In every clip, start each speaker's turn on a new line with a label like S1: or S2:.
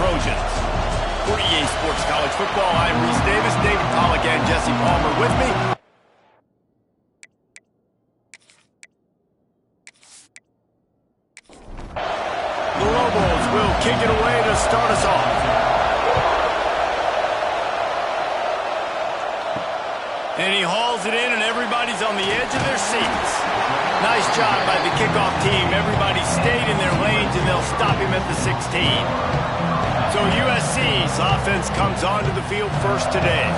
S1: Trojans. For EA Sports College Football, I'm Reese Davis, David Pollack, and Jesse Palmer with me. The Lobos will kick it away to start us off. And he hauls it in, and everybody's on the edge of their seats. Nice job by the kickoff team. Everybody stayed in their lanes, and they'll stop him at the 16. So USC's offense comes onto the field first today.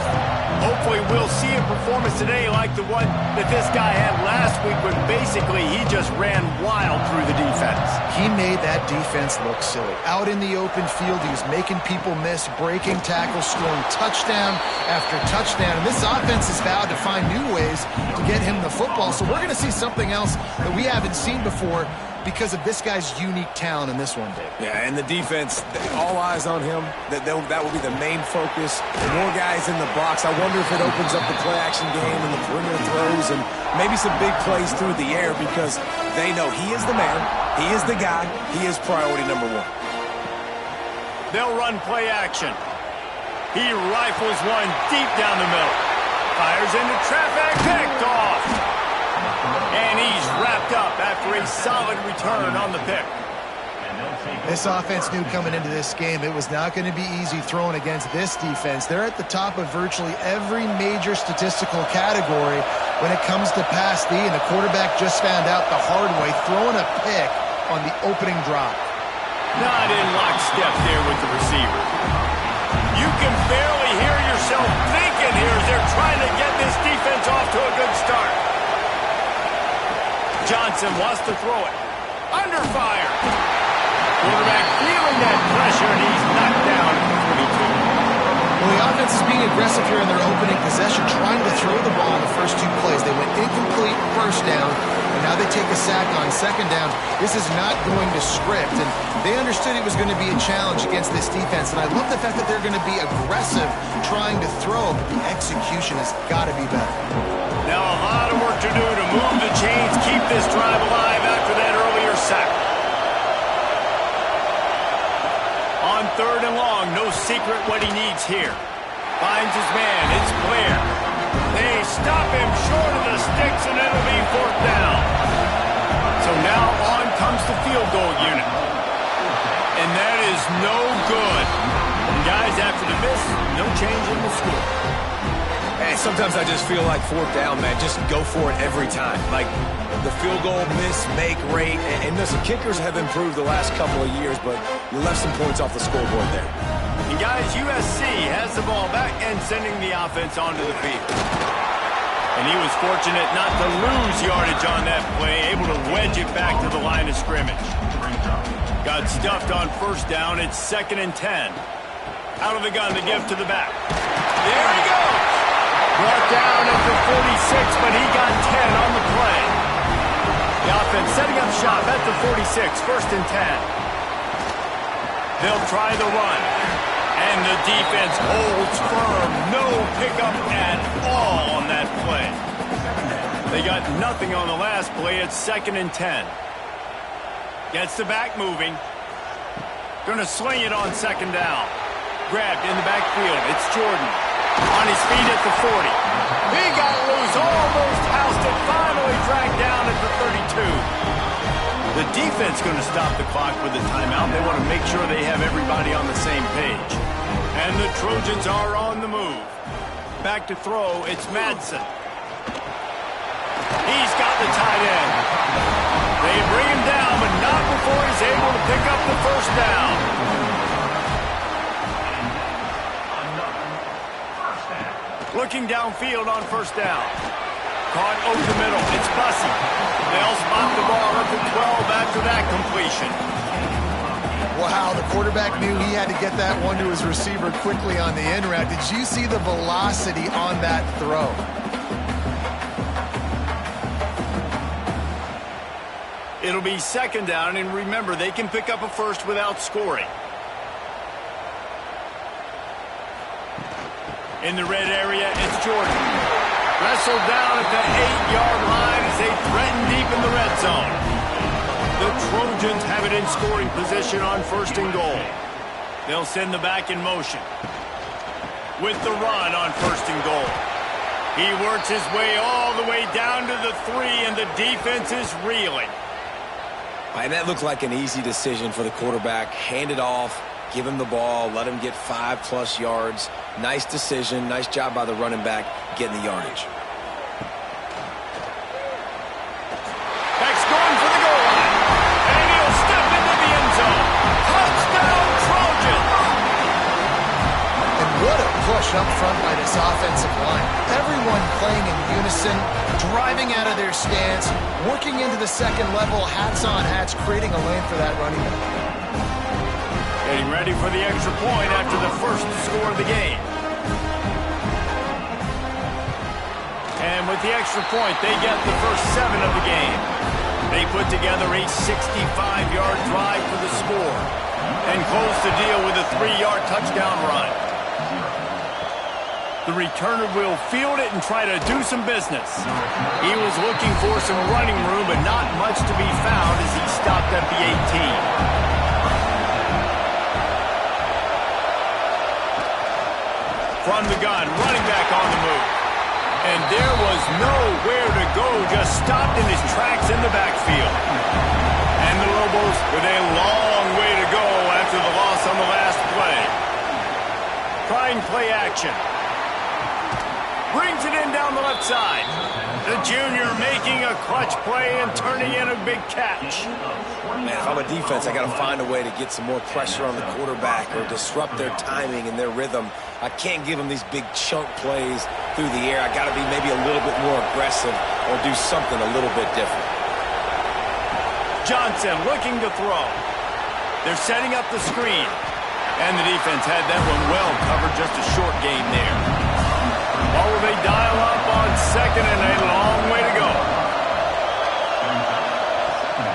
S1: Hopefully we'll see a performance today like the one that this guy had last week when basically he just ran wild through the defense.
S2: He made that defense look silly. Out in the open field, he was making people miss, breaking tackles, scoring touchdown after touchdown. And this offense has vowed to find new ways to get him the football. So we're going to see something else that we haven't seen before because of this guy's unique talent in this one, Dave.
S3: Yeah, and the defense, all eyes on him. That will be the main focus. More guys in the box. I wonder if it opens up the play-action game and the perimeter throws and maybe some big plays through the air because they know he is the man, he is the guy, he is priority number one.
S1: They'll run play action. He rifles one deep down the middle. Fires into traffic, picked off. And he's wrapped up after a solid return on the pick.
S2: This offense knew coming into this game it was not going to be easy throwing against this defense. They're at the top of virtually every major statistical category when it comes to pass D, and the quarterback just found out the hard way, throwing a pick on the opening drop.
S1: Not in lockstep there with the receiver. You can barely hear yourself thinking here as they're trying to get this defense off to a good start. Johnson wants to throw it. Under fire. Quarterback feeling that pressure, and he's knocked down at the 22.
S2: Well, the offense is being aggressive here in their opening possession, trying to throw the ball in the first two plays. They went incomplete first down, and now they take a sack on second down. This is not going to script, and they understood it was going to be a challenge against this defense, and I love the fact that they're going to be aggressive trying to throw, but the execution has got to be better.
S1: Now a lot of work to do to move the chains, keep this drive alive after that earlier sack. On third and long, no secret what he needs here. Finds his man, it's Blair. They stop him short of the sticks, and it'll be fourth down. So now on comes the field goal unit. And that is no good. And guys, after the miss, no change in the score.
S3: Hey, sometimes I just feel like fourth down, man. Just go for it every time. Like the field goal miss, make rate. And listen, kickers have improved the last couple of years, but you left some points off the scoreboard there.
S1: And guys, USC has the ball back and sending the offense onto the field. And he was fortunate not to lose yardage on that play, able to wedge it back to the line of scrimmage. Got stuffed on first down. It's 2nd and 10. Out of the gun to give to the back. There he goes. Brought down at the 46, but he got 10 on the play. The offense setting up shop at the 46, 1st and 10. They'll try the run. And the defense holds firm. No pickup at all on that play. They got nothing on the last play. It's 2nd and 10. Gets the back moving. Going to sling it on 2nd down. Grabbed in the backfield. It's Jordan. On his feet at the 40. He got loose, almost housed it, finally dragged down at the 32. The defense going to stop the clock with a timeout. They want to make sure they have everybody on the same page. And the Trojans are on the move. Back to throw, it's Madsen. He's got the tight end. They bring him down, but not before he's able to pick up the first down. Looking downfield on first down. Caught over the middle. It's Bussey. They'll spot the ball at the 12 after that completion.
S2: Wow, the quarterback knew he had to get that one to his receiver quickly on the end route. Did you see the velocity on that throw?
S1: It'll be 2nd down, and remember, they can pick up a first without scoring. In the red area, it's Jordan. Wrestled down at the 8-yard line as they threaten deep in the red zone. The Trojans have it in scoring position on 1st and goal. They'll send the back in motion. With the run on 1st and goal. He works his way all the way down to the 3, and the defense is reeling.
S3: And that looked like an easy decision for the quarterback. Hand it off, give him the ball, let him get 5+ yards. Nice decision. Nice job by the running back getting the yardage.
S1: Back's going for the goal line. And he'll step into the end zone. Touchdown, Trojans!
S2: And what a push up front by this offensive line. Everyone playing in unison, driving out of their stance, working into the second level, hats on hats, creating a lane for that running back.
S1: Getting ready for the extra point after the first score of the game. And with the extra point, they get the first 7 of the game. They put together a 65-yard drive for the score and close the deal with a 3-yard touchdown run. The returner will field it and try to do some business. He was looking for some running room, but not much to be found as he stopped at the 18. From the gun, running back on the move. And there was nowhere to go, just stopped in his tracks in the backfield. And the Lobos with a long way to go after the loss on the last play. Trying play action. Brings it in down the left side. The junior making a clutch play and turning in a big catch.
S3: Man, if I'm a defense, I got to find a way to get some more pressure on the quarterback or disrupt their timing and their rhythm. I can't give them these big chunk plays through the air. I got to be maybe a little bit more aggressive or do something a little bit different.
S1: Johnson looking to throw. They're setting up the screen. And the defense had that one well covered, just a short game there. Or will they dial up on 2nd and a long way to go?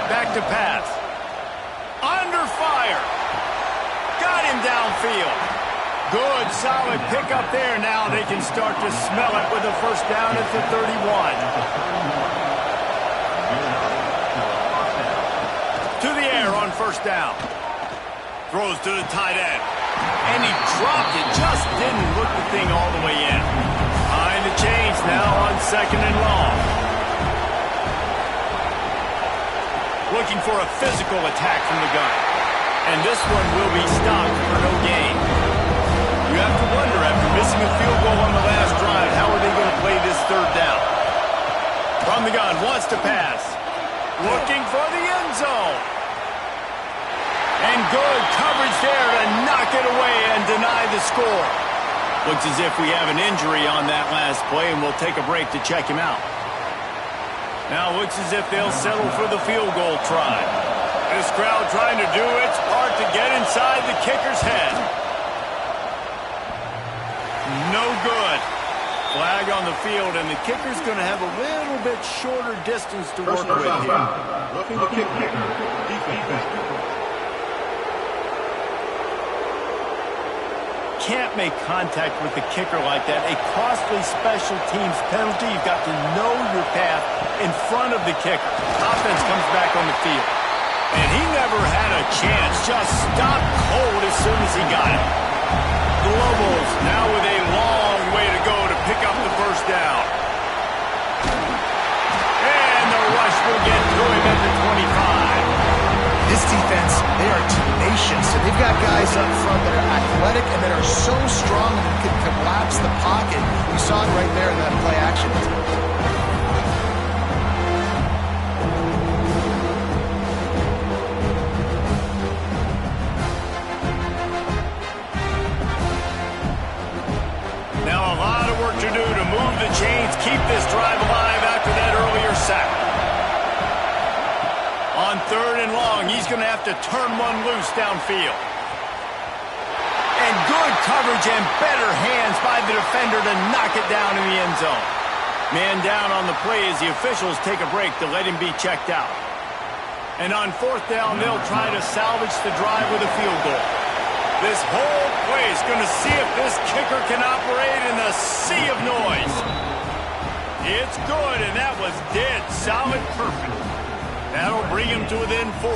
S1: Back to pass. Under fire. Got him downfield. Good, solid pickup there. Now they can start to smell it with a first down at the 31. To the air on 1st down. Throws to the tight end. And he dropped it. Just didn't look the thing all the way in. Behind the chains now on 2nd and long. Looking for a physical attack from the gun. And this one will be stopped for no gain. You have to wonder, after missing a field goal on the last drive, how are they going to play this 3rd down? From the gun, wants to pass. Looking for the end zone. And good coverage there to knock it away and deny the score. Looks as if we have an injury on that last play, and we'll take a break to check him out. Now looks as if they'll settle for the field goal try. This crowd trying to do its part to get inside the kicker's head. No good. Flag on the field, and the kicker's going to have a little bit shorter distance to work with here.
S4: Looking to kick kicker. Defense.
S1: Can't make contact with the kicker like that. A costly special teams penalty. You've got to know your path in front of the kicker. Offense comes back on the field. And he never had a chance. Just stopped cold as soon as he got it. The Lobos now with a long way to go to pick up the first down. And the rush will get to him at the 25.
S2: This defense, they are tenacious, and they've got guys up front that are athletic and that are so strong and can collapse the pocket. We saw it right there in that play action.
S1: Now a lot of work to do to move the chains, keep this drive alive after that earlier sack. On 3rd and long, he's going to have to turn one loose downfield. And good coverage and better hands by the defender to knock it down in the end zone. Man down on the play as the officials take a break to let him be checked out. And on 4th down, they'll try to salvage the drive with a field goal. This whole play is going to see if this kicker can operate in the sea of noise. It's good, and that was dead solid perfect. That'll bring him to within 4.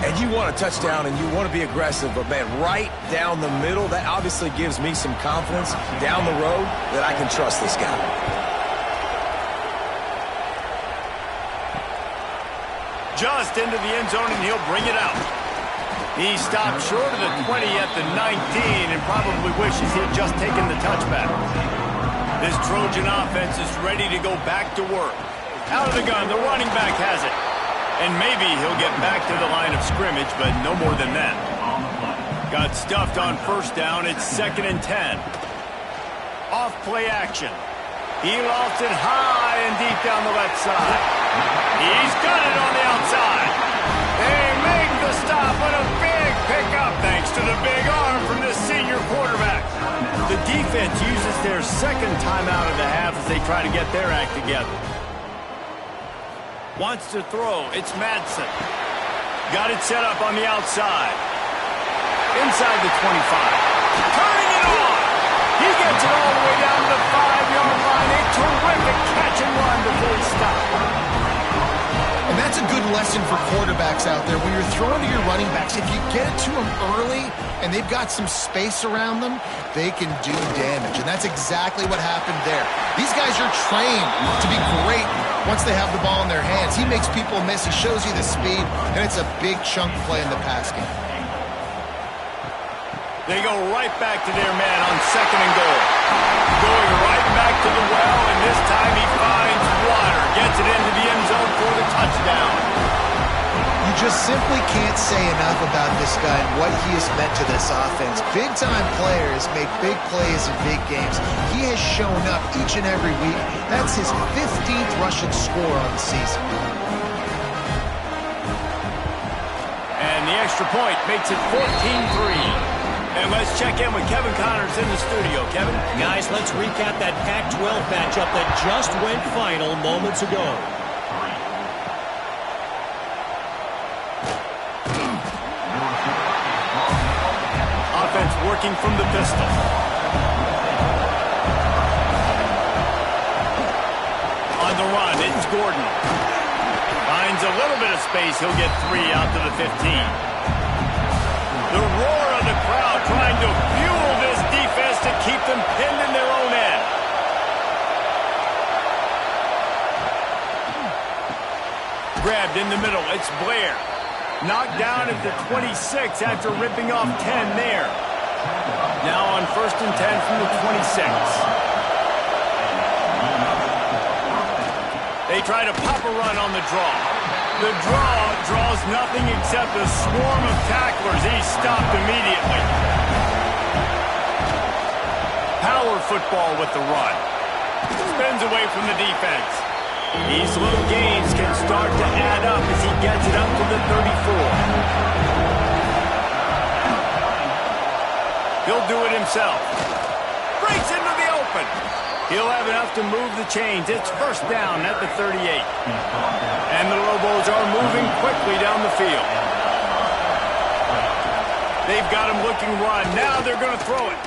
S3: And you want a touchdown and you want to be aggressive, but man, right down the middle, that obviously gives me some confidence down the road that I can trust this guy.
S1: Just into the end zone, and he'll bring it out. He stopped short of the 20 at the 19 and probably wishes he had just taken the touchback. This Trojan offense is ready to go back to work. Out of the gun, the running back has it. And maybe he'll get back to the line of scrimmage, but no more than that. Got stuffed on first down. It's 2nd and 10. Off play action. He lofts it high and deep down the left side. He's got it on the outside. They make the stop with a big pickup thanks to the big arm from this senior quarterback. The defense uses their second timeout of the half as they try to get their act together. Wants to throw. It's Madsen. Got it set up on the outside. Inside the 25. Turning it on. He gets it all the way down to the 5-yard line. A terrific catch and run before he stopped.
S2: And that's a good lesson for quarterbacks out there. When you're throwing to your running backs, if you get it to them early and they've got some space around them, they can do damage. And that's exactly what happened there. These guys are trained to be great once they have the ball in their hands. He makes people miss. He shows you the speed, and it's a big chunk play in the pass game.
S1: They go right back to their man on 2nd and goal. Going right back to the well, and this time he finds water. Gets it into the end zone for the touchdown.
S2: You just simply can't say enough about this guy and what he has meant to this offense. Big-time players make big plays in big games. He has shown up each and every week. That's his 15th rushing score on the season.
S1: And the extra point makes it 14-3. And let's check in with Kevin Connors in the studio. Kevin?
S5: Guys, let's recap that Pac-12 matchup that just went final moments ago.
S1: Offense working from the pistol. On the run, it's Gordon. Finds a little bit of space. He'll get 3 out to the 15. The roar of the crowd trying to fuel this defense to keep them pinned in their own end. Grabbed in the middle. It's Blair. Knocked down at the 26 after ripping off 10 there. Now on 1st and 10 from the 26. They try to pop a run on the draw. The draw draws nothing except a swarm of tacklers. He's stopped immediately. Power football with the run. Spins away from the defense. These little gains can start to add up as he gets it up to the 34. He'll do it himself. Breaks into the open. He'll have enough to move the chains. It's 1st down at the 38. And the Lobos are moving quickly down the field. They've got him looking run. Now they're going to throw it.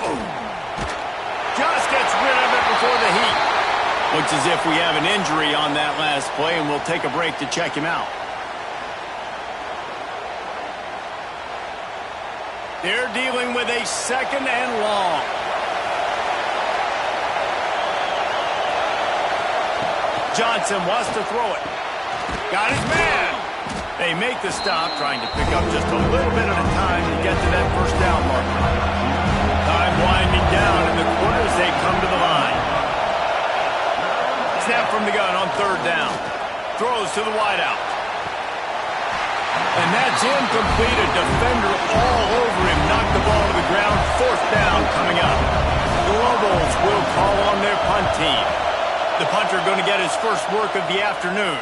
S1: Just gets rid of it before the heat. Looks as if we have an injury on that last play, and we'll take a break to check him out. They're dealing with a 2nd and long. Johnson wants to throw it. Got his man. They make the stop, trying to pick up just a little bit at a time to get to that 1st down mark. Time winding down in the quarter as they come to the line. Snap from the gun on 3rd down. Throws to the wideout. And that's incomplete. A defender all over him. Knocked the ball to the ground. 4th down coming up. The Lobos will call on their punt team. The punter going to get his first work of the afternoon.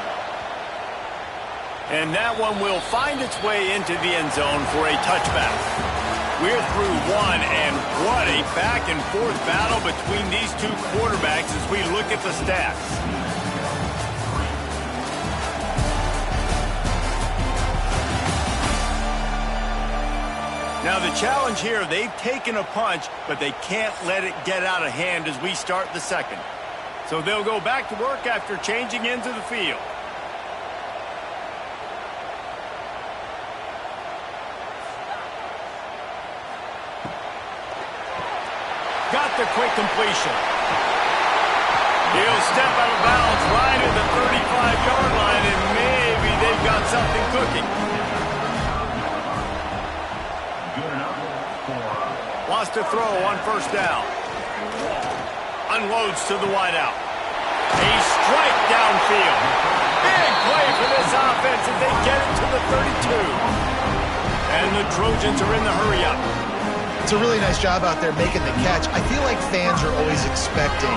S1: And that one will find its way into the end zone for a touchback. We're through one, and what a back-and-forth battle between these two quarterbacks as we look at the stats. Now the challenge here, they've taken a punch, but they can't let it get out of hand as we start the 2nd. So they'll go back to work after changing into the field. Got the quick completion. He'll step out of bounds right at the 35-yard line, and maybe they've got something cooking. Wants to throw on first down. Unloads to the wideout. A strike downfield. Big play for this offense as they get it to the 32. And the Trojans are in the hurry-up.
S2: It's a really nice job out there making the catch. I feel like fans are always expecting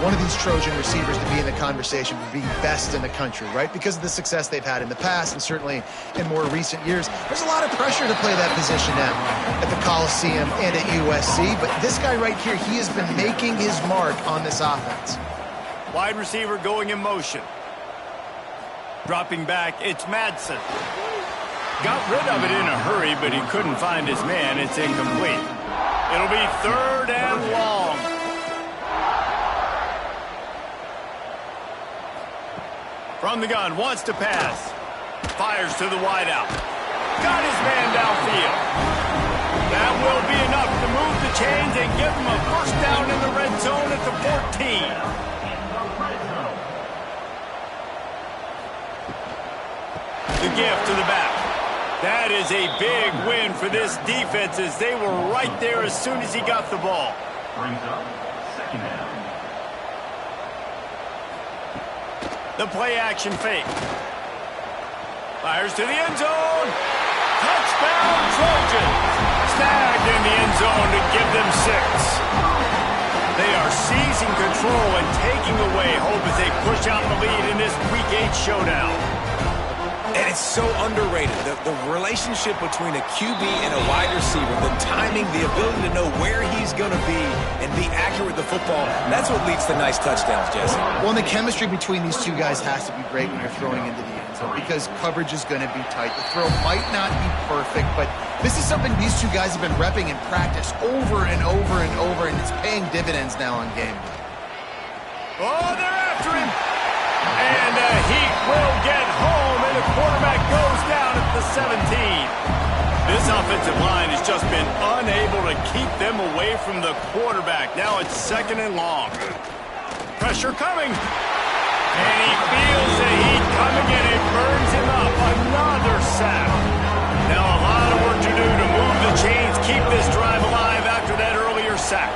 S2: one of these Trojan receivers to be in the conversation for being best in the country, right? Because of the success they've had in the past and certainly in more recent years. There's a lot of pressure to play that position at the Coliseum and at USC, but this guy right here, he has been making his mark on this offense.
S1: Wide receiver going in motion. Dropping back, it's Madsen. Got rid of it in a hurry, but he couldn't find his man. It's incomplete. It'll be 3rd and long. From the gun, wants to pass. Fires to the wideout. Got his man downfield. That will be enough to move the chains and give him a first down in the red zone at the 14. The give to the back. That is a big win for this defense as they were right there as soon as he got the ball.
S4: Brings up 2nd down.
S1: The play action fake. Fires to the end zone. Touchdown Trojans. Snagged in the end zone to give them 6. They are seizing control and taking away hope as they push out the lead in this Week 8 showdown.
S3: And it's so underrated. The relationship between a QB and a wide receiver, the timing, the ability to know where he's going to be and be accurate with the football, that's what leads to nice touchdowns, Jesse.
S2: Well, and the chemistry between these two guys has to be great when you're throwing into the end zone because coverage is going to be tight. The throw might not be perfect, but this is something these two guys have been repping in practice over and over and over, and it's paying dividends now on game day.
S1: Oh, they're after him. And the Heat will get home, and the quarterback goes down at the 17. This offensive line has just been unable to keep them away from the quarterback. Now it's 2nd and long. Pressure coming. And he feels the heat coming, and it burns him up. Another sack. Now a lot of work to do to move the chains, keep this drive alive after that earlier sack.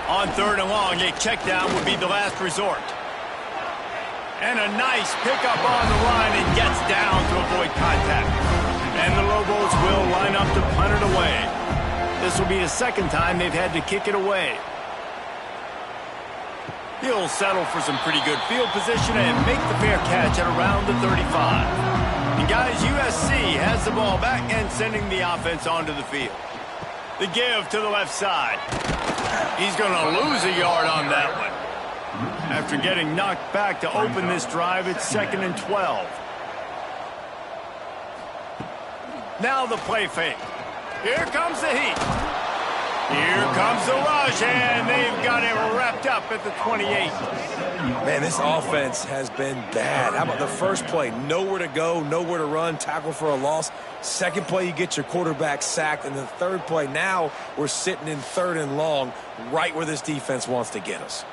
S1: On 3rd and long, a check down would be the last resort. And a nice pickup on the line and gets down to avoid contact. And the Lobos will line up to punt it away. This will be the 2nd time they've had to kick it away. He'll settle for some pretty good field position and make the fair catch at around the 35. And guys, USC has the ball back and sending the offense onto the field. The give to the left side. He's going to lose a yard on that one. After getting knocked back to open this drive, it's 2nd and 12. Now the play fake. Here comes the Heat. Here comes the rush, and they've got it wrapped up at the 28.
S3: Man, this offense has been bad. How about the first play? Nowhere to go, nowhere to run, tackle for a loss. 2nd play, you get your quarterback sacked. And the 3rd play, now we're sitting in 3rd and long, right where this defense wants to get us.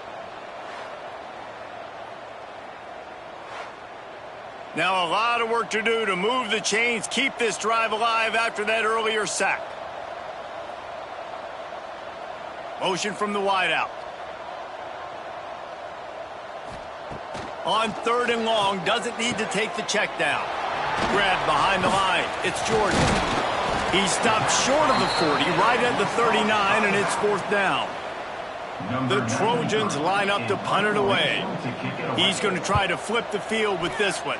S1: Now a lot of work to do to move the chains, keep this drive alive after that earlier sack. Motion from the wideout. On 3rd and long, doesn't need to take the check down. Grabbed behind the line. It's Jordan. He stopped short of the 40, right at the 39, and it's 4th down. The Trojans line up to punt it away. He's going to try to flip the field with this one.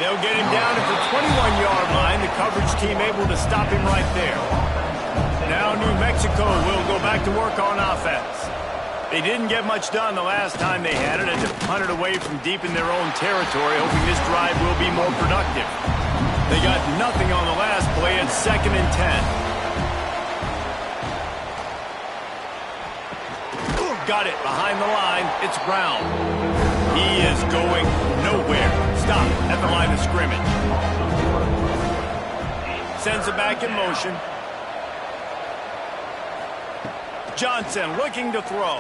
S1: They'll get him down at the 21-yard line. The coverage team able to stop him right there. Now New Mexico will go back to work on offense. They didn't get much done the last time they had it, and to punt it away from deep in their own territory, hoping this drive will be more productive. They got nothing on the last play. It's 2nd and 10. Got it behind the line. It's Brown. He is going nowhere. Stop at the line of scrimmage. sends it back in motion. Johnson looking to throw.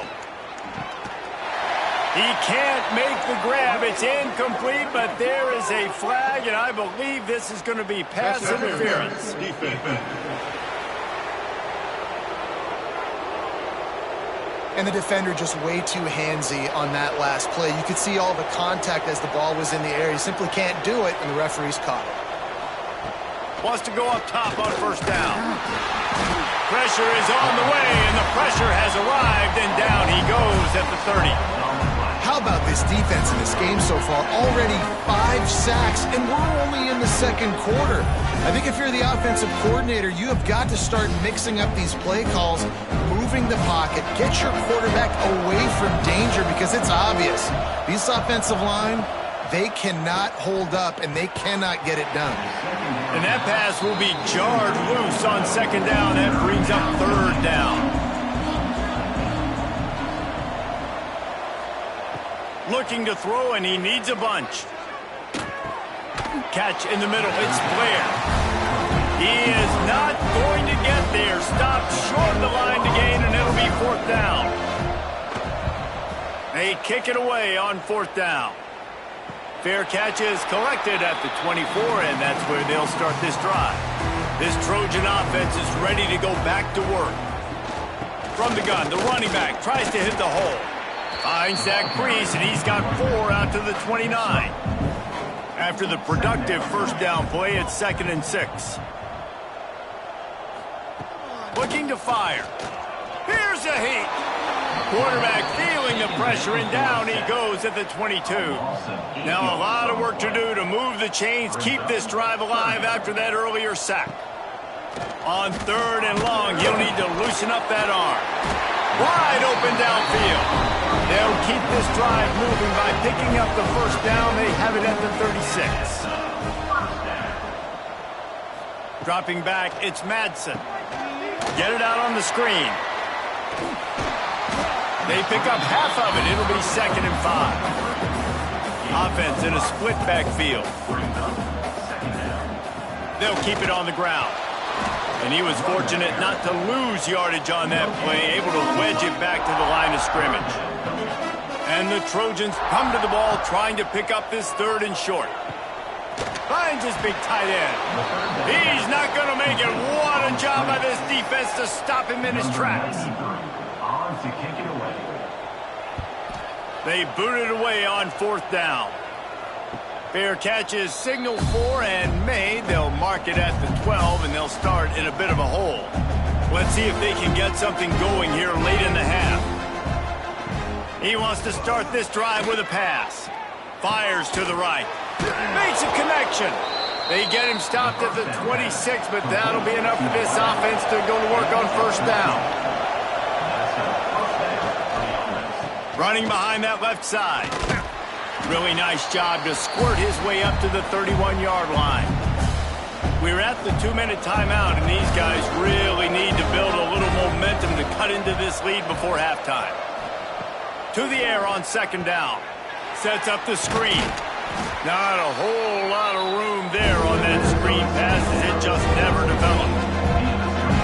S1: He can't make the grab. It's incomplete, but there is a flag, and I believe this is going to be pass interference.
S2: And the defender just way too handsy on that last play. You could see all the contact as the ball was in the air. You simply can't do it, and the referee's caught it.
S1: Wants to go up top on first down. Pressure is on the way, and the pressure has arrived, and down he goes at the 30.
S2: How about this defense in this game so far? Already 5 sacks, and we're only in the second quarter. I think if you're the offensive coordinator, you have got to start mixing up these play calls, moving the pocket, get your quarterback away from danger, because it's obvious. This offensive line, they cannot hold up, and they cannot get it done.
S1: And that pass will be jarred loose on second down. That brings up third down. Looking to throw, and he needs a bunch. Catch in the middle. It's Blair. He is not going to get there. Stopped short of the line to gain, and it'll be fourth down. They kick it away on fourth down. Fair catch is collected at the 24, and that's where they'll start this drive. This Trojan offense is ready to go back to work. From the gun, the running back tries to hit the hole. Finds Zach Priest, and he's got 4 out to the 29. After the productive first down play, it's 2nd and 6. Looking to fire. Here's a heat. Quarterback feeling the pressure, and down he goes at the 22. Now a lot of work to do to move the chains, keep this drive alive after that earlier sack. On 3rd and long, he'll need to loosen up that arm. Wide open downfield. They'll keep this drive moving by picking up the first down. They have it at the 36. Dropping back, it's Madsen. Get it out on the screen. They pick up half of it. It'll be 2nd and 5. Offense in a split backfield. They'll keep it on the ground. And he was fortunate not to lose yardage on that play, able to wedge it back to the line of scrimmage. And the Trojans come to the ball, trying to pick up this 3rd and short. Finds his big tight end. He's not going to make it. What a job by this defense to stop him in his tracks. They boot it away on 4th down. Fair catch is signaled for and made. They'll mark it at the 12, and they'll start in a bit of a hole. Let's see if they can get something going here late in the half. He wants to start this drive with a pass. Fires to the right. Makes a connection. They get him stopped at the 26, but that'll be enough for this offense to go to work on first down. Running behind that left side. Really nice job to squirt his way up to the 31-yard line. We're at the 2-minute timeout, and these guys really need to build a little momentum to cut into this lead before halftime. To the air on 2nd down. Sets up the screen. Not a whole lot of room there on that screen pass, as it just never developed.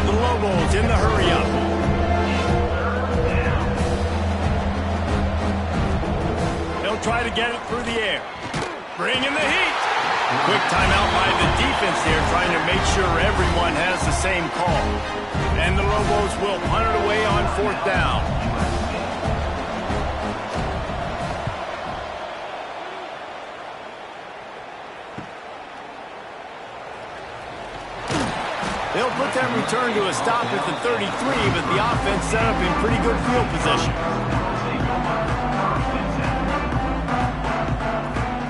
S1: The Lobos in the hurry-up. Try to get it through the air. Bring in the heat. Quick timeout by the defense there, trying to make sure everyone has the same call. And the Lobos will punt it away on 4th down. They'll put that return to a stop at the 33, but the offense set up in pretty good field position.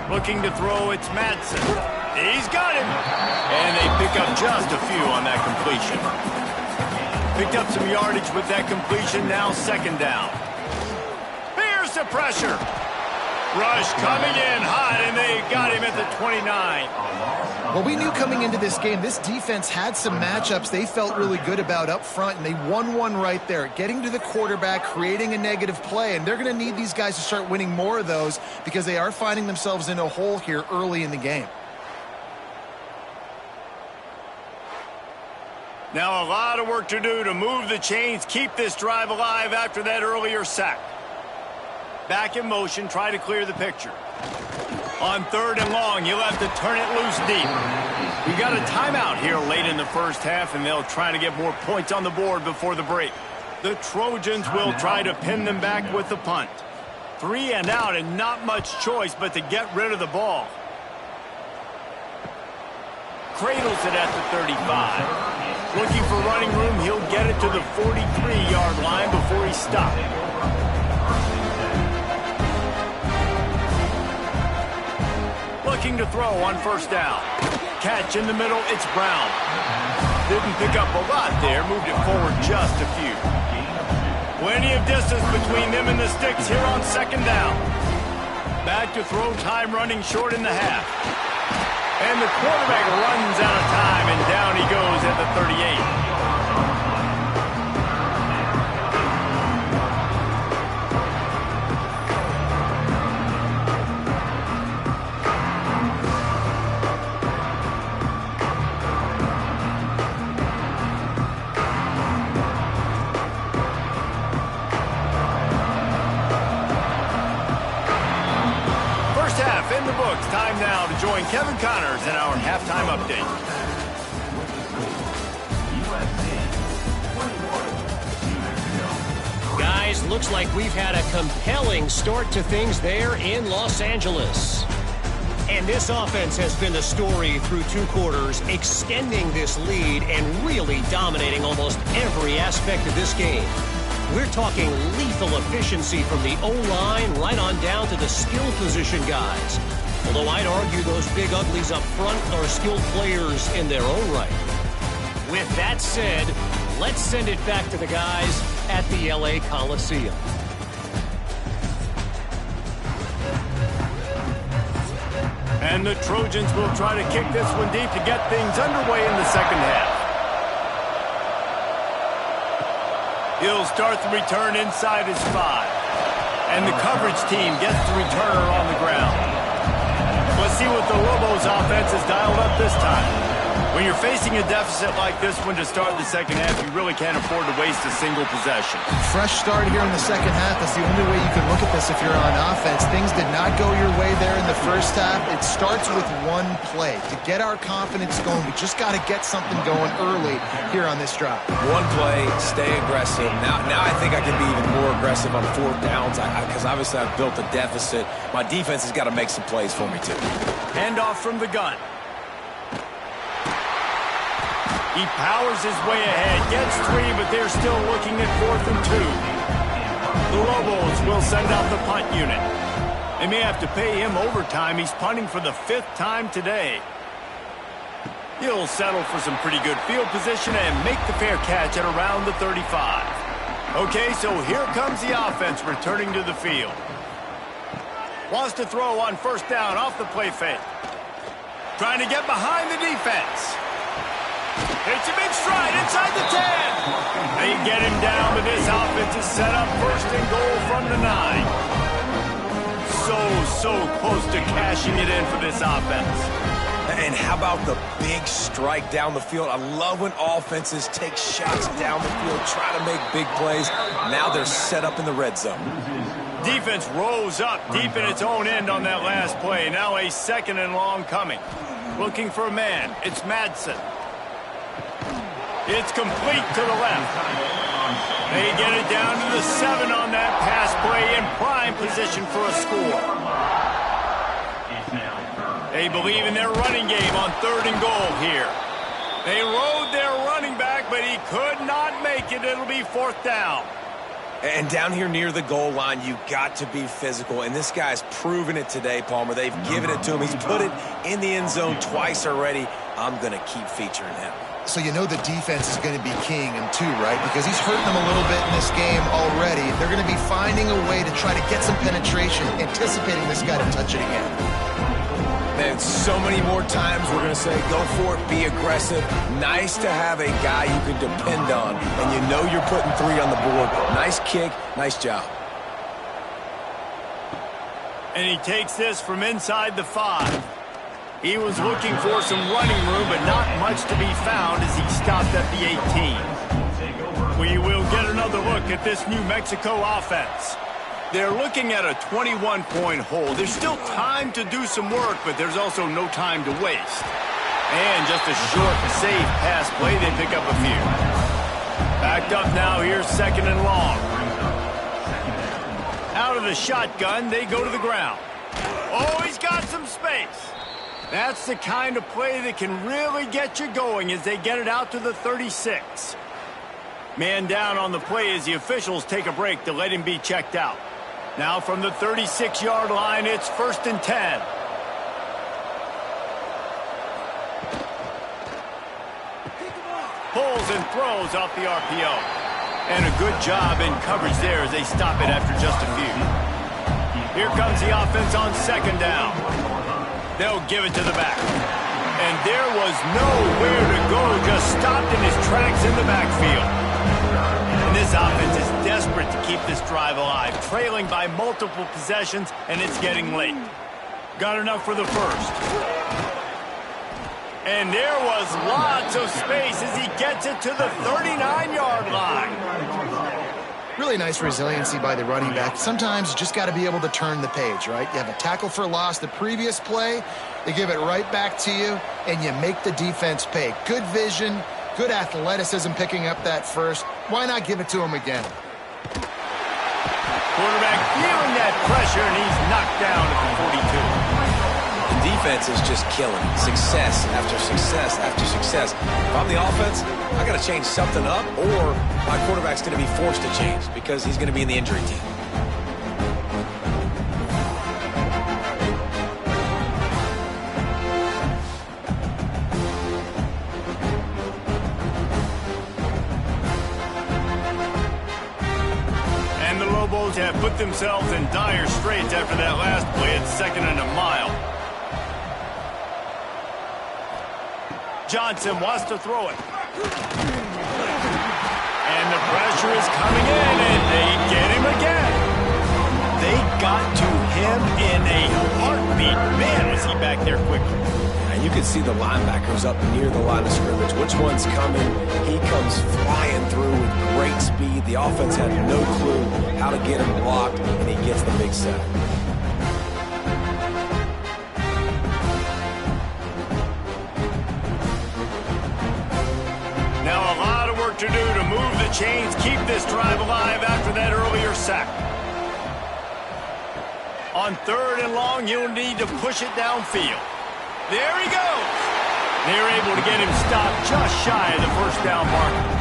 S1: Looking to throw, it's Madsen. He's got him. And they pick up just a few on that completion. Picked up some yardage with that completion, now 2nd down. Here's the pressure. Rush coming in hot, and they got him at the 29.
S2: Well, we knew coming into this game, this defense had some matchups they felt really good about up front, and they won one right there, getting to the quarterback, creating a negative play, and they're going to need these guys to start winning more of those because they are finding themselves in a hole here early in the game.
S1: Now a lot of work to do to move the chains, keep this drive alive after that earlier sack. Back in motion, try to clear the picture. On 3rd and long, you'll have to turn it loose deep. We got a timeout here late in the first half, and they'll try to get more points on the board before the break. The Trojans will try to pin them back with the punt. 3 and out, and not much choice but to get rid of the ball. Cradles it at the 35. Looking for running room, he'll get it to the 43-yard line before he stopped. Looking to throw on 1st down. Catch in the middle, it's Brown. Didn't pick up a lot there, moved it forward just a few. Plenty of distance between them and the sticks here on 2nd down. Back to throw, time running short in the half. And the quarterback runs out of time, and down he goes at the 38. Time now to join Kevin Connors in our halftime update.
S5: Guys, looks like we've had a compelling start to things there in Los Angeles. And this offense has been the story through 2 quarters, extending this lead and really dominating almost every aspect of this game. We're talking lethal efficiency from the O-line right on down to the skill position guys. Although I'd argue those big uglies up front are skilled players in their own right. With that said, let's send it back to the guys at the LA Coliseum.
S1: And the Trojans will try to kick this one deep to get things underway in the 2nd half. He'll start the return inside his 5. And the coverage team gets the returner on the ground. Let's see what the Lobos offense has dialed up this time. When you're facing a deficit like this one to start the 2nd half, you really can't afford to waste a single possession.
S2: Fresh start here in the 2nd half. That's the only way you can look at this if you're on offense. Things did not go your way there in the 1st half. It starts with one play. To get our confidence going, we just got to get something going early here on this drive.
S3: One play, stay aggressive. Now I think I can be even more aggressive on 4th downs because obviously I've built a deficit. My defense has got to make some plays for me too.
S1: Handoff from the gun. He powers his way ahead, gets 3, but they're still looking at 4th and 2. The Lobos will send out the punt unit. They may have to pay him overtime. He's punting for the 5th time today. He'll settle for some pretty good field position and make the fair catch at around the 35. Okay, so here comes the offense returning to the field. Wants to throw on 1st down off the play fake. Trying to get behind the defense. It's a big stride inside the 10. They get him down, but this offense is set up 1st and goal from the 9. So close to cashing it in for this offense.
S3: And how about the big strike down the field? I love when offenses take shots down the field, try to make big plays. Now they're set up in the red zone.
S1: Defense rose up deep in its own end on that last play. Now a 2nd and long coming. Looking for a man. It's Madsen. It's complete to the left. They get it down to the 7 on that pass play in prime position for a score. They believe in their running game on 3rd and goal here. They rode their running back, but he could not make it. It'll be 4th down.
S3: And down here near the goal line, you got to be physical. And this guy's proven it today, Palmer. They've given it to him. He's put it in the end zone twice already. I'm going to keep featuring him.
S2: So you know the defense is going to be keying him too, right? Because he's hurting them a little bit in this game already. They're going to be finding a way to try to get some penetration, anticipating this guy to touch it again.
S3: Man, so many more times we're going to say, go for it, be aggressive. Nice to have a guy you can depend on, and you know you're putting 3 on the board. Nice kick, nice job.
S1: And he takes this from inside the 5. He was looking for some running room, but not much to be found as he stopped at the 18. We will get another look at this New Mexico offense. They're looking at a 21-point hole. There's still time to do some work, but there's also no time to waste. And just a short, safe pass play, they pick up a few. Backed up now, here's 2nd and long. Out of the shotgun, they go to the ground. Oh, he's got some space. That's the kind of play that can really get you going as they get it out to the 36. Man down on the play as the officials take a break to let him be checked out. Now from the 36-yard line, it's 1st and 10. Pulls and throws off the RPO. And a good job in coverage there as they stop it after just a few. Here comes the offense on 2nd down. They'll give it to the back. And there was nowhere to go, just stopped in his tracks in the backfield. And this offense is desperate to keep this drive alive, trailing by multiple possessions, and it's getting late. Got enough for the first. And there was lots of space as he gets it to the 39-yard line.
S2: Really nice resiliency by the running back. Sometimes you just got to be able to turn the page, right? You have a tackle for loss the previous play, they give it right back to you, and you make the defense pay. Good vision, good athleticism picking up that first. Why not give it to him again?
S1: Quarterback feeling that pressure, and he's knocked down at the 42.
S3: The defense is just killing. Success after success after success. If I'm the offense, I got to change something up, or my quarterback's going to be forced to change because he's going to be in the injury team.
S1: And the Lobos have put themselves in dire straits after that last play at 2nd and a mile. Johnson wants to throw it. And the pressure is coming in, and they get him again. They got to him in a heartbeat. Man, was he back there quickly.
S3: And you can see the linebackers up near the line of scrimmage. Which one's coming? He comes flying through with great speed. The offense had no clue how to get him blocked, and he gets the big sack.
S1: To do to move the chains, keep this drive alive after that earlier sack. On 3rd and long, you'll need to push it downfield. There he goes. They're able to get him stopped just shy of the 1st down marker.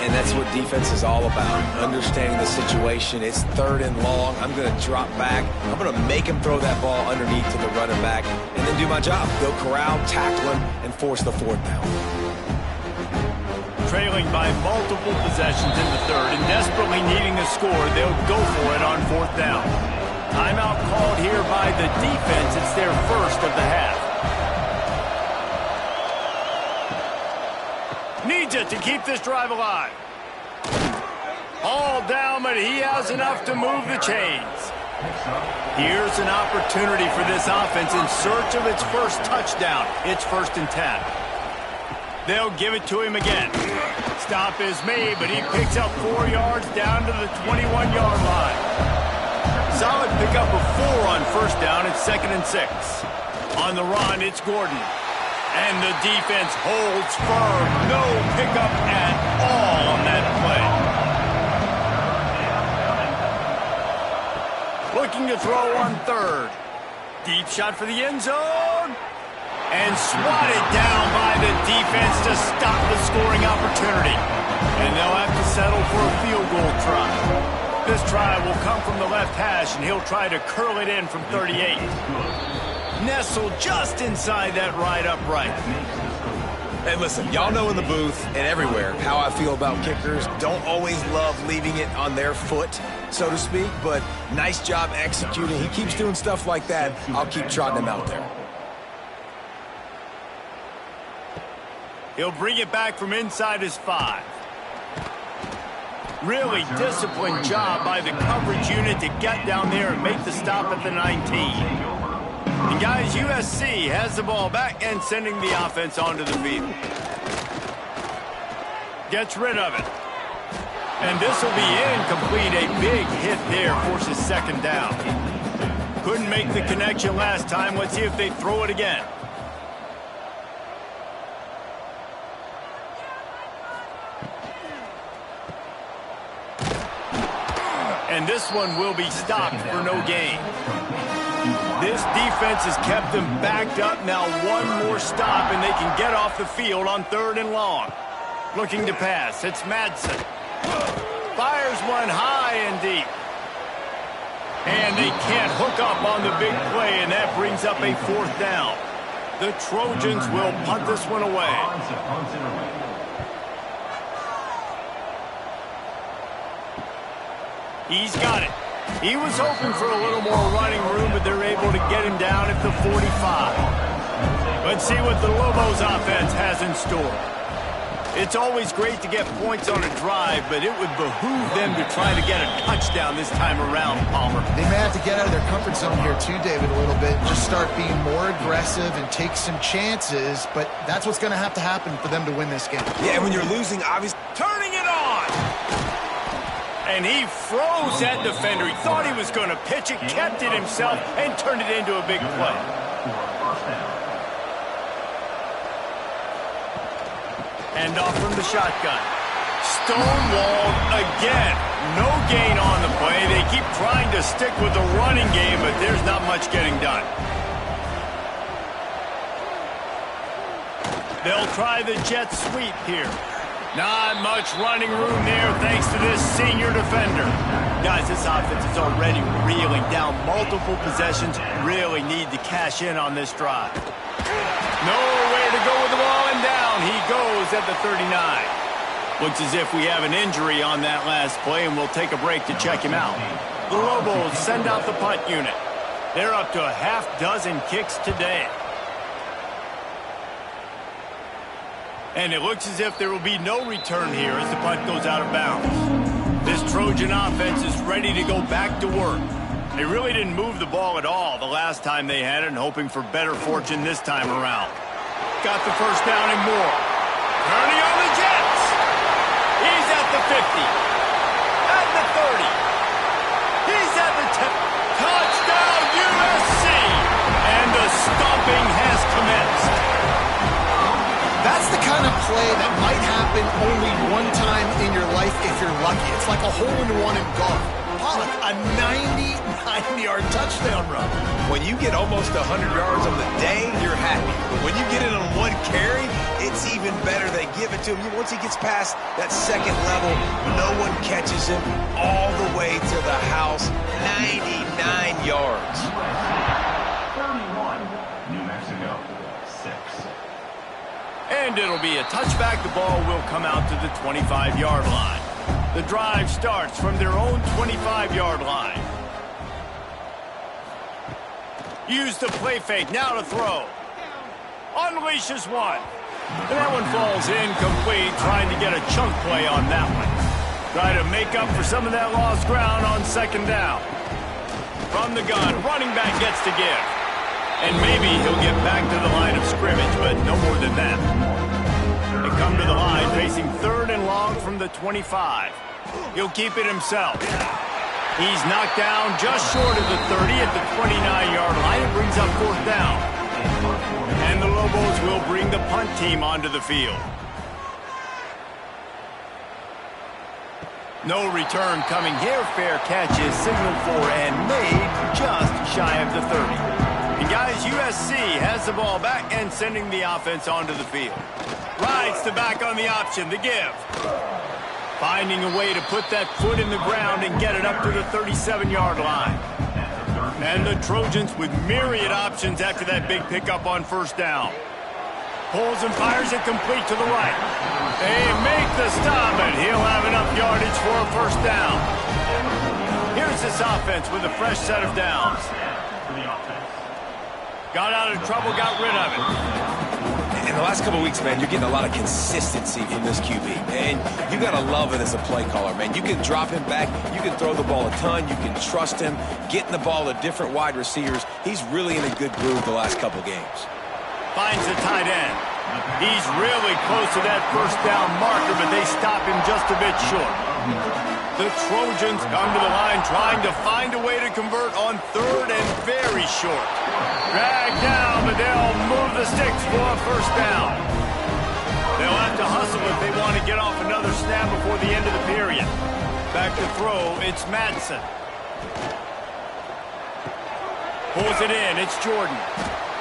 S3: And that's what defense is all about, understanding the situation. It's 3rd and long. I'm going to drop back. I'm going to make him throw that ball underneath to the running back and then do my job. Go corral, tackle him, and force the 4th down.
S1: Trailing by multiple possessions in the 3rd and desperately needing a score, they'll go for it on 4th down. Timeout called here by the defense. It's their first of the half. Needs it to keep this drive alive. All down, but he has enough to move the chains. Here's an opportunity for this offense in search of its first touchdown. It's 1st and 10. They'll give it to him again. Stop is made, but he picks up 4 yards down to the 21-yard line. Solid pickup of 4 on 1st down. It's 2nd and 6. On the run, it's Gordon. And the defense holds firm. No pickup at all on that play. Looking to throw on 3rd. Deep shot for the end zone. And swatted down by the defense to stop the scoring opportunity. And they'll have to settle for a field goal try. This try will come from the left hash, and he'll try to curl it in from 38. Nestled just inside that right upright.
S3: And listen, y'all know in the booth and everywhere how I feel about kickers. Don't always love leaving it on their foot, so to speak, but nice job executing. He keeps doing stuff like that. I'll keep trotting him out there.
S1: He'll bring it back from inside his 5. Really disciplined job by the coverage unit to get down there and make the stop at the 19. And guys, USC has the ball back and sending the offense onto the field. Gets rid of it. And this will be incomplete. A big hit there forces second down. Couldn't make the connection last time. Let's see if they throw it again. And this one will be stopped for no gain. This defense has kept them backed up. Now one more stop and they can get off the field on 3rd and long. Looking to pass. It's Madsen. Fires one high and deep. And they can't hook up on the big play, and that brings up a 4th down. The Trojans will punt this one away. He's got it. He was hoping for a little more running room, but they're able to get him down at the 45. Let's see what the Lobos offense has in store. It's always great to get points on a drive, but it would behoove them to try to get a touchdown this time around, Palmer.
S2: They may have to get out of their comfort zone here too, David, a little bit. Just start being more aggressive and take some chances, but that's what's going to happen for them to win this game.
S3: Yeah, when you're losing, obviously.
S1: Turning it on! And he froze that defender. He thought he was going to pitch it, kept it himself, and turned it into a big play. Hand off from the shotgun. Stonewalled again. No gain on the play. They keep trying to stick with the running game, but there's not much getting done. They'll try the jet sweep here. Not much running room there thanks to this senior defender. Guys, this offense is already reeling down multiple possessions. Really need to cash in on this drive. Nowhere to go with the ball, and down he goes at the 39. Looks as if we have an injury on that last play, and we'll take a break to check him out. The Lobos send out the punt unit. They're up to a half-dozen kicks today. And it looks as if there will be no return here as the punt goes out of bounds. This Trojan offense is ready to go back to work. They really didn't move the ball at all the last time they had it, and hoping for better fortune this time around. Got the first down and more. Turning on the Jets. He's at the 50. At the 30. He's at the 10. Touchdown USC. And the stomping has commenced.
S2: That's the kind of play that might happen only one time in your life if you're lucky. It's like a hole-in-one in golf. Pollock, a 99-yard touchdown run.
S3: When you get almost 100 yards on the day, you're happy. But when you get it on one carry, it's even better. They give it to him. Once he gets past that second level, no one catches him all the way to the house. 99 yards.
S4: 31, New Mexico, 6.
S1: And it'll be a touchback. The ball will come out to the 25-yard line. The drive starts from their own 25-yard line. Use the play fake. Now to throw. Unleashes one. And that one falls incomplete. Trying to get a chunk play on that one. Try to make up for some of that lost ground on second down. From the gun, running back gets to give. And maybe he'll get back to the line of scrimmage, but no more than that. They come to the line facing 3rd and long from the 25. He'll keep it himself. He's knocked down just short of the 30 at the 29-yard line. It brings up 4th down. And the Lobos will bring the punt team onto the field. No return coming here. Fair catch is signaled for and made just shy of the 30. And guys, USC has the ball back and sending the offense onto the field. Rides the back on the option, the give. Finding a way to put that foot in the ground and get it up to the 37-yard line. And the Trojans with myriad options after that big pickup on 1st down. Pulls and fires it complete to the right. They make the stop, and he'll have enough yardage for a 1st down. Here's this offense with a fresh set of downs. Got out of trouble, got rid of it.
S3: In the last couple of weeks, man, you're getting a lot of consistency from this QB. And you got to love it as a play caller, man. You can drop him back. You can throw the ball a ton. You can trust him, getting the ball to different wide receivers. He's really in a good groove the last couple games.
S1: Finds the tight end. He's really close to that first down marker, but they stop him just a bit short. The Trojans come to the line trying to find a way to convert on third and very short. Dragged down, but they'll move the sticks for a first down. They'll have to hustle if they want to get off another snap before the end of the period. Back to throw, it's Madsen. Pulls it in, it's Jordan.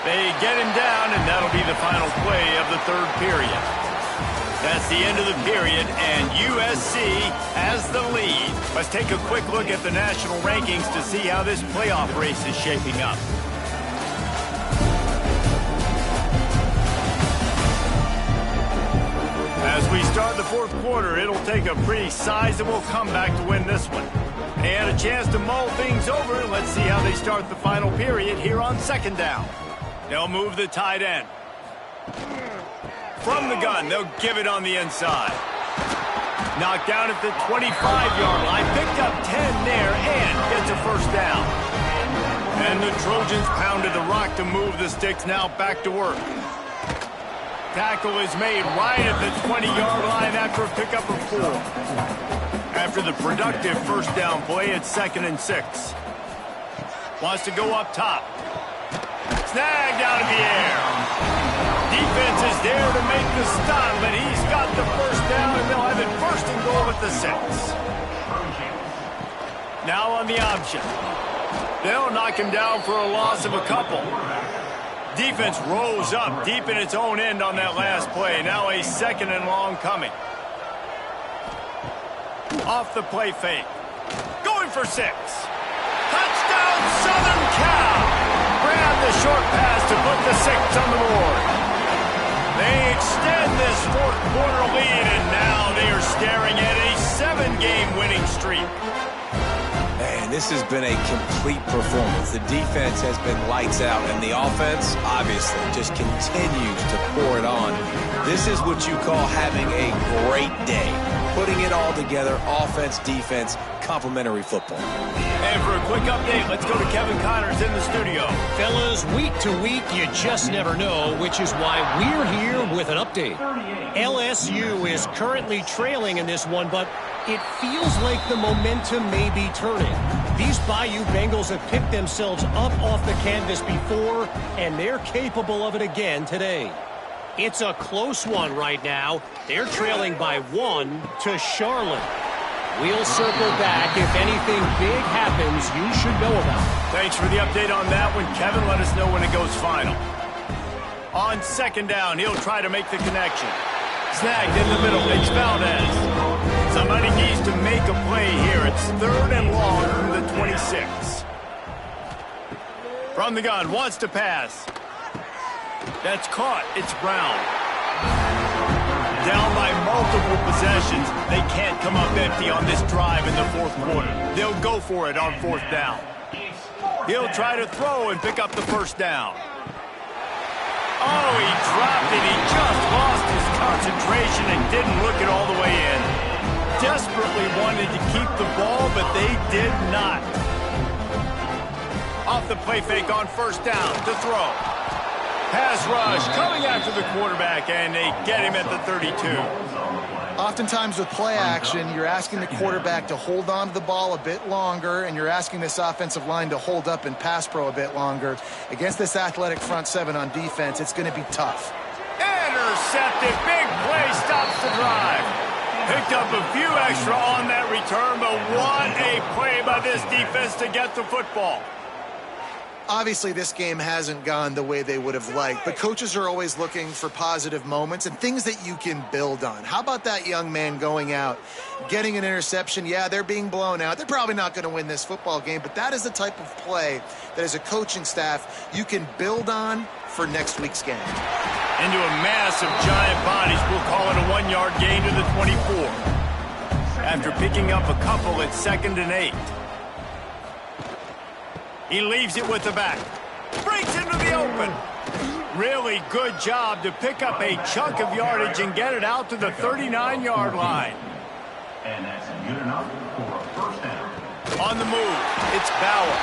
S1: They get him down, and that'll be the final play of the third period. That's the end of the period, and USC has the lead. Let's take a quick look at the national rankings to see how this playoff race is shaping up. As we start the fourth quarter, it'll take a pretty sizable comeback to win this one. And a chance to mull things over. Let's see how they start the final period here on second down. They'll move the tight end. From the gun, they'll give it on the inside. Knocked down at the 25-yard line. Picked up 10 there and gets a first down. And the Trojans pounded the rock to move the sticks. Now back to work. Tackle is made right at the 20-yard line after a pickup of 4. After the productive first down play, it's 2nd and 6. Wants to go up top. Snagged out of the air. Defense is there to make the stop, but he's got the first down, and they'll have it first and goal at the 6. Now on the option. They'll knock him down for a loss of a couple. Defense rose up deep in its own end on that last play. Now a 2nd and long coming. Off the play fake. Going for 6. Touchdown, Southern Cal! Grab the short pass to put the 6 on the board. They extend this fourth quarter lead, and now they are staring at a 7-game winning streak.
S3: Man, this has been a complete performance. The defense has been lights out, and the offense, obviously, just continues to pour it on. This is what you call having a great day. Putting it all together, offense, defense, complementary football.
S1: And for a quick update, let's go to Kevin Connors in the studio.
S5: Fellas, week to week, you just never know, which is why we're here with an update. LSU is currently trailing in this one, but it feels like the momentum may be turning. These Bayou Bengals have picked themselves up off the canvas before, and they're capable of it again today. It's a close one right now. They're trailing by 1 to Charlotte. We'll circle back. If anything big happens, you should know about it.
S1: Thanks for the update on that one, Kevin. Let us know when it goes final. On second down, he'll try to make the connection. Snagged in the middle. It's Valdez. Somebody needs to make a play here. It's 3rd and long from the 26. From the gun, wants to pass. That's caught. It's Brown. Down by multiple possessions. They can't come up empty on this drive in the fourth quarter. They'll go for it on 4th down. He'll try to throw and pick up the first down. Oh, he dropped it. He just lost his concentration and didn't look it all the way in. Desperately wanted to keep the ball, but they did not. Off the play fake on 1st down to throw. Pass rush coming after the quarterback, and they get him at the 32.
S2: Oftentimes with play action, you're asking the quarterback to hold on to the ball a bit longer, and you're asking this offensive line to hold up and pass pro a bit longer. Against this athletic front 7 on defense, it's going to be tough.
S1: Intercepted. Big play stops the drive. Picked up a few extra on that return, but what a play by this defense to get the football.
S2: Obviously, this game hasn't gone the way they would have liked, but coaches are always looking for positive moments and things that you can build on. How about that young man going out, getting an interception? Yeah, they're being blown out. They're probably not going to win this football game, but that is the type of play that as a coaching staff you can build on for next week's game.
S1: Into a mass of giant bodies, we'll call it a 1-yard gain to the 24. After picking up a couple, it's 2nd and 8. He leaves it with the back. Breaks into the open. Really good job to pick up a chunk of yardage and get it out to the 39-yard line.
S4: And that's good enough for a first down.
S1: On the move, it's Bauer.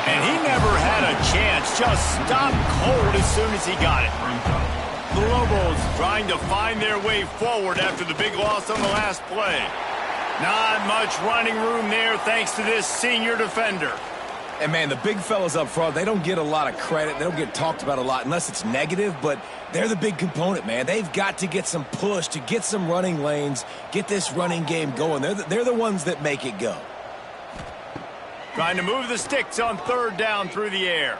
S1: And he never had a chance, just stopped cold as soon as he got it. The Lobos trying to find their way forward after the big loss on the last play. Not much running room there thanks to this senior defender.
S3: And, man, the big fellas up front, they don't get a lot of credit. They don't get talked about a lot unless it's negative, but they're the big component, man. They've got to get some push, to get some running lanes, get this running game going. They're the ones that make it go.
S1: Trying to move the sticks on third down through the air.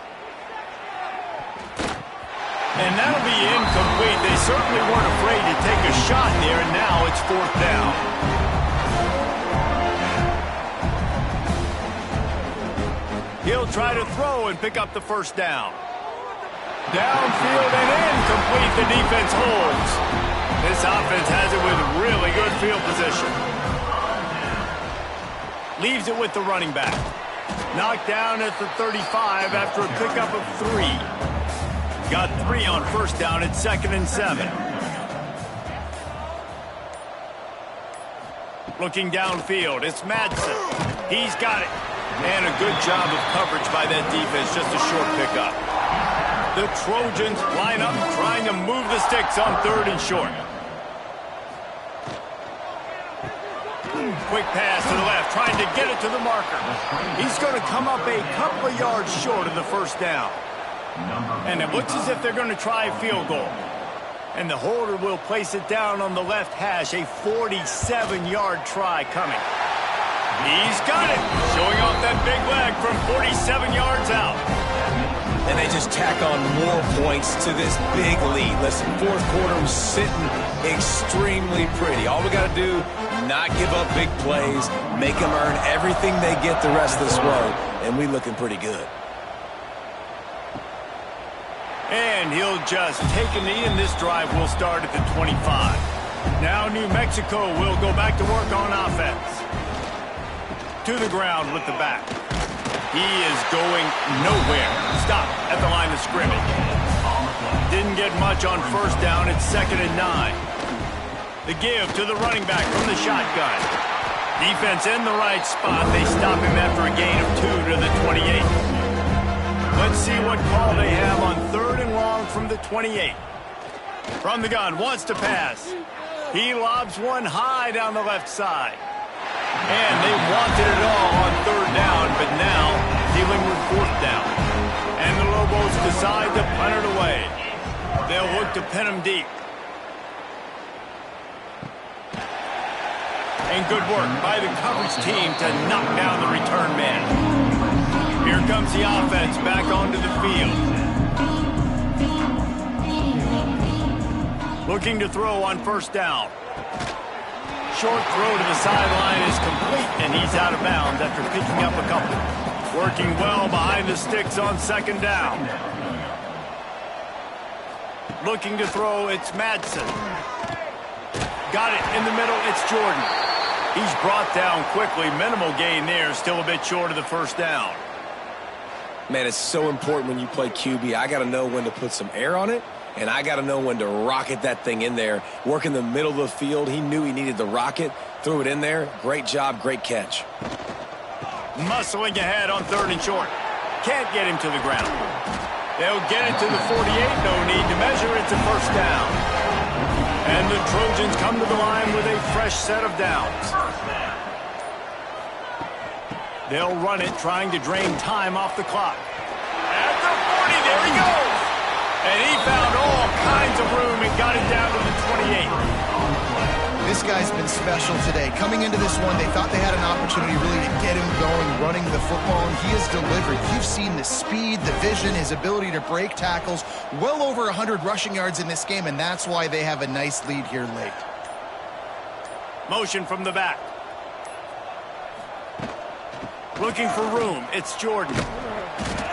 S1: And that'll be incomplete. They certainly weren't afraid to take a shot there, and now it's fourth down. He'll try to throw and pick up the first down. Downfield and incomplete. The defense holds. This offense has it with really good field position. Leaves it with the running back. Knocked down at the 35 after a pickup of 3. Got 3 on first down at 2nd and 7. Looking downfield, it's Madsen. He's got it. And a good job of coverage by that defense, just a short pickup. The Trojans line up trying to move the sticks on third and short. Quick pass to the left, trying to get it to the marker. He's going to come up a couple of yards short of the first down. And it looks as if they're going to try a field goal. And the holder will place it down on the left hash, a 47-yard try coming. He's got it, showing off that big leg from 47 yards out.
S3: And they just tack on more points to this big lead. Listen, fourth quarter was sitting extremely pretty. All we got to do, not give up big plays, make them earn everything they get the rest of this way, and we looking pretty good.
S1: And he'll just take a knee, and this drive will start at the 25. Now New Mexico will go back to work on offense. To the ground with the back. He is going nowhere. Stop at the line of scrimmage. Didn't get much on first down. It's 2nd and 9. The give to the running back from the shotgun. Defense in the right spot. They stop him after a gain of 2 to the 28. Let's see what call they have on 3rd and long from the 28. From the gun, wants to pass. He lobs one high down the left side. And they wanted it all on 3rd down, but now dealing with 4th down. And the Lobos decide to punt it away. They'll look to pin him deep. And good work by the coverage team to knock down the return man. Here comes the offense back onto the field. Looking to throw on first down. Short throw to the sideline is complete, and he's out of bounds after picking up a couple. Working well behind the sticks on 2nd down. Looking to throw, it's Madsen. Got it in the middle, it's Jordan. He's brought down quickly. Minimal gain there, still a bit short of the first down.
S3: Man, it's so important when you play QB. I got to know when to put some air on it, and I got to know when to rocket that thing in there. Work in the middle of the field. He knew he needed the rocket. Threw it in there. Great job, great catch.
S1: Muscling ahead on 3rd and short. Can't get him to the ground. They'll get it to the 48. No need to measure. It's a first down. And the Trojans come to the line with a fresh set of downs. They'll run it, trying to drain time off the clock. At the 40, there he goes. And he found all kinds of room and got it down to the 28.
S2: This guy's been special today. Coming into this one, they thought they had an opportunity really to get him going, running the football, and he has delivered. You've seen the speed, the vision, his ability to break tackles. Well over 100 rushing yards in this game, and that's why they have a nice lead here late.
S1: Motion from the back. Looking for room. It's Jordan.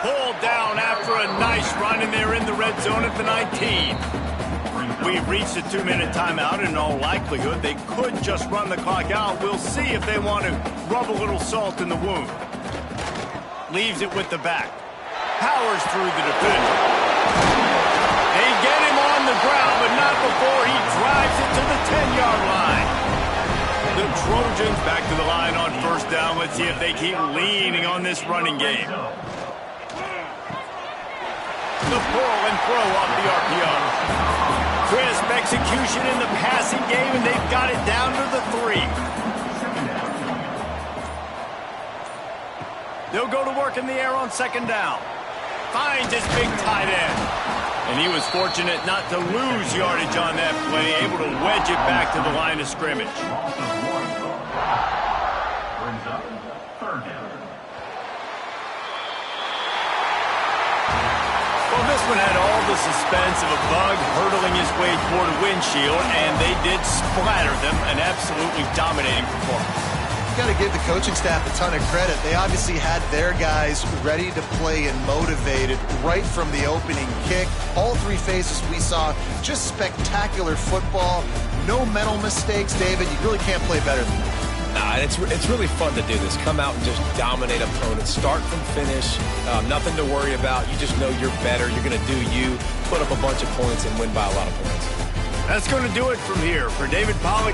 S1: Pulled down after a nice run, and they're in the red zone at the 19. We've reached a 2-minute timeout, and in all likelihood, they could just run the clock out. We'll see if they want to rub a little salt in the wound. Leaves it with the back. Powers through the defender. They get him on the ground, but not before he drives it to the 10-yard line. The Trojans back to the line on first down. Let's see if they keep leaning on this running game. The pull and throw off the RPO. Crisp execution in the passing game, and they've got it down to the 3. They'll go to work in the air on second down. Finds his big tight end. And he was fortunate not to lose yardage on that play, able to wedge it back to the line of scrimmage.
S4: Brings up third down.
S1: Well, this one had all the suspense of a bug hurtling his way toward a windshield, and they did splatter them, an absolutely dominating performance.
S2: Got to give the coaching staff a ton of credit. They obviously had their guys ready to play and motivated right from the opening kick. All 3 phases we saw, just spectacular football. No mental mistakes, David. You really can't play better than that.
S3: Nah, it's really fun to do this. Come out and just dominate opponents. Start from finish. Nothing to worry about. You just know you're better. You're going to do you, put up a bunch of points, and win by a lot of points.
S1: That's going to do it from here. For David Pollack